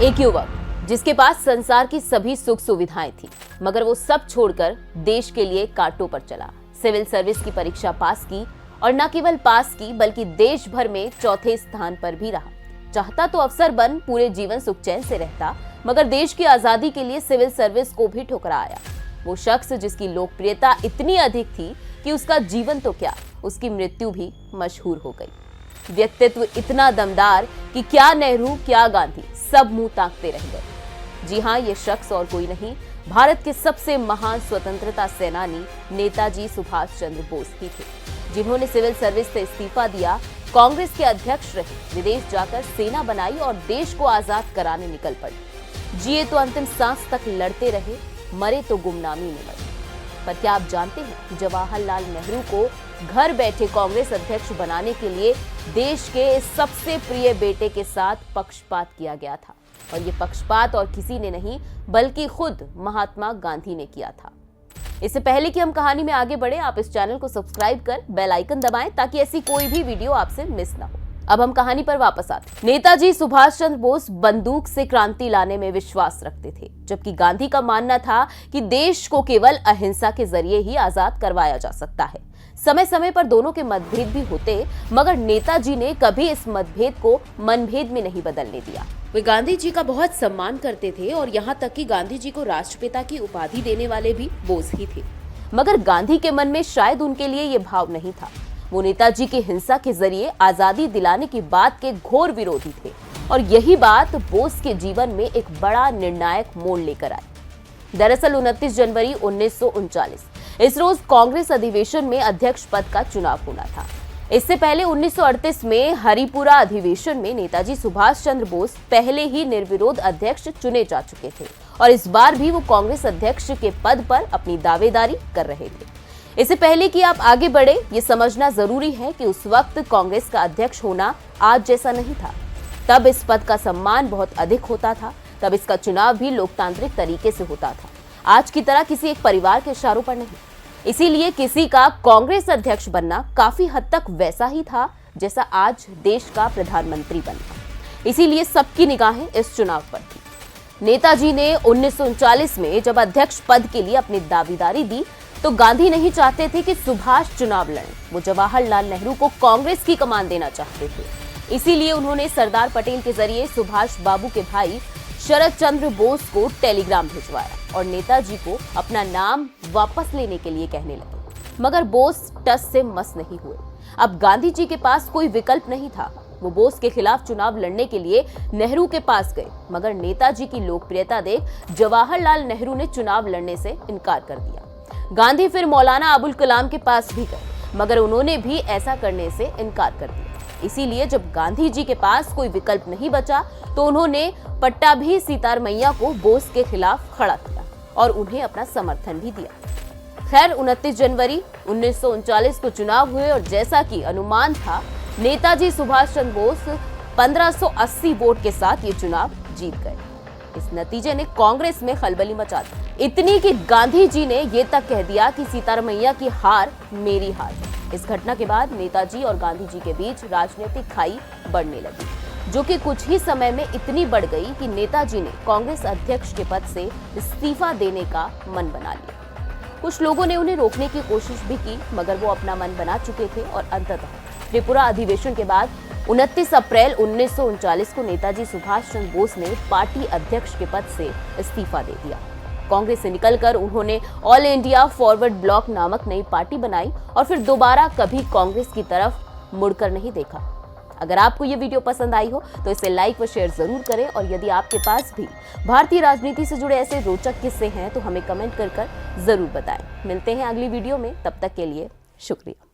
एक युवक जिसके पास संसार की सभी सुख सुविधाएं थी, मगर वो सब छोड़कर देश के लिए कांटों पर चला। सिविल सर्विस की परीक्षा पास की और न केवल पास की बल्कि देश भर में चौथे स्थान पर भी रहा। चाहता तो अफसर बन पूरे जीवन सुख चैन से रहता, मगर देश की आजादी के लिए सिविल सर्विस को भी ठुकराया। वो शख्स जिसकी लोकप्रियता इतनी अधिक थी कि उसका जीवन तो क्या, उसकी मृत्यु भी मशहूर हो गई। व्यक्तित्व इतना दमदार कि क्या नेहरू क्या गांधी सब मुंह ताकते रह गए। जी हां, ये शख्स और कोई नहीं, भारत के सबसे महान स्वतंत्रता सेनानी नेताजी सुभाष चंद्र बोस ही थे, जिन्होंने सिविल सर्विस से इस्तीफा दिया, कांग्रेस के अध्यक्ष रहे, विदेश जाकर सेना बनाई और देश को आजाद कराने निकल पड़े। जिए तो अंतिम सांस तक लड़ते रहे, मरे तो गुमनामी में मरे। पर क्या आप जानते हैं, जवाहरलाल नेहरू को घर बैठे कांग्रेस अध्यक्ष बनाने के लिए देश के सबसे प्रिय बेटे के साथ पक्षपात किया गया था, और ये पक्षपात और किसी ने नहीं बल्कि खुद महात्मा गांधी ने किया था। इससे पहले कि हम कहानी में आगे बढ़े, आप इस चैनल को सब्सक्राइब कर बेल आइकन दबाएं ताकि ऐसी कोई भी वीडियो आपसे मिस ना हो। अब हम कहानी पर वापस आते हैं। नेताजी सुभाष चंद्र बोस बंदूक से क्रांति लाने में विश्वास रखते थे, जबकि गांधी का मानना था कि देश को केवल अहिंसा के जरिए ही आजाद करवाया जा सकता है। समय समय पर दोनों के मतभेद भी होते, मगर नेताजी ने कभी इस मतभेद को मनभेद में नहीं बदलने दिया। वे गांधी जी का बहुत सम्मान करते थे और यहाँ तक कि गांधी जी को राष्ट्रपिता की उपाधि देने वाले भी बोस ही थे। मगर गांधी के मन में शायद उनके लिए ये भाव नहीं था। वो नेताजी की हिंसा के जरिए आजादी दिलाने की बात के घोर विरोधी थे, और यही बात बोस के जीवन में एक बड़ा निर्णायक मोड़ लेकर आई। दरअसल 29 जनवरी 1939 इस रोज कांग्रेस अधिवेशन में अध्यक्ष पद का चुनाव होना था। इससे पहले 1938 में हरिपुरा अधिवेशन में नेताजी सुभाष चंद्र बोस पहले ही निर्विरोध अध्यक्ष चुने जा चुके थे, और इस बार भी वो कांग्रेस अध्यक्ष के पद पर अपनी दावेदारी कर रहे थे। इससे पहले कि आप आगे बढ़े, ये समझना जरूरी है कि उस वक्त कांग्रेस का अध्यक्ष होना आज जैसा नहीं था। तब इस पद का सम्मान बहुत अधिक होता था, तब इसका चुनाव भी लोकतांत्रिक तरीके से होता था, आज की तरह किसी एक परिवार के इशारों पर नहीं। इसीलिए किसी का कांग्रेस अध्यक्ष बनना काफी हद तक वैसा ही था जैसा आज देश का प्रधानमंत्री बनना। इसीलिए सबकी निगाहें इस चुनाव पर थी। नेताजी ने 1939 में जब अध्यक्ष पद के लिए अपनी दावेदारी दी, तो गांधी नहीं चाहते थे कि सुभाष चुनाव लड़ें। वो जवाहरलाल नेहरू को कांग्रेस की कमान देना चाहते थे। इसीलिए उन्होंने सरदार पटेल के जरिए सुभाष बाबू के भाई शरद चंद्र बोस को टेलीग्राम भिजवाया और नेताजी को अपना नाम वापस लेने के लिए कहने लगे। मगर बोस टस से मस नहीं हुए। अब गांधी जी के पास कोई विकल्प नहीं था। वो बोस के खिलाफ चुनाव लड़ने के लिए नेहरू के पास गए, मगर नेताजी की लोकप्रियता देख जवाहरलाल नेहरू ने चुनाव लड़ने से इनकार कर दिया। गांधी फिर मौलाना अबुल कलाम के पास भी गए, मगर उन्होंने भी ऐसा करने से इनकार कर दिया। इसीलिए जब गांधी जी के पास कोई विकल्प नहीं बचा, तो उन्होंने पट्टाभी सीतारमैया को बोस के खिलाफ खड़ा किया और उन्हें अपना समर्थन भी दिया। खैर, 29 जनवरी 1939 को चुनाव हुए और जैसा कि अनुमान था, नेताजी सुभाष चंद्र बोस 1580 वोट के साथ ये चुनाव जीत गए। इस नतीजे ने कांग्रेस में खलबली मचा दी, इतनी कि गांधी जी ने ये तक कह दिया कि सीतारमैया की हार मेरी हार है। इस घटना के बाद नेताजी और गांधी जी के बीच राजनीतिक खाई बढ़ने लगी, जो कि कुछ ही समय में इतनी बढ़ गई कि नेताजी ने कांग्रेस अध्यक्ष के पद से इस्तीफा देने का मन बना लिया। कुछ लोगों ने उन्हें रोकने की कोशिश भी की, मगर वो अपना मन बना चुके थे और अंततः त्रिपुरा अधिवेशन के बाद 29 अप्रैल 1939 को नेताजी सुभाष चंद्र बोस ने पार्टी अध्यक्ष के पद से इस्तीफा दे दिया। कांग्रेस से निकलकर उन्होंने ऑल इंडिया फॉरवर्ड ब्लॉक नामक नई पार्टी बनाई और फिर दोबारा कभी कांग्रेस की तरफ मुड़कर नहीं देखा। अगर आपको ये वीडियो पसंद आई हो तो इसे लाइक व शेयर जरूर करें, और यदि आपके पास भी भारतीय राजनीति से जुड़े ऐसे रोचक किस्से हैं तो हमें कमेंट कर जरूर बताएं। मिलते हैं अगली वीडियो में, तब तक के लिए शुक्रिया।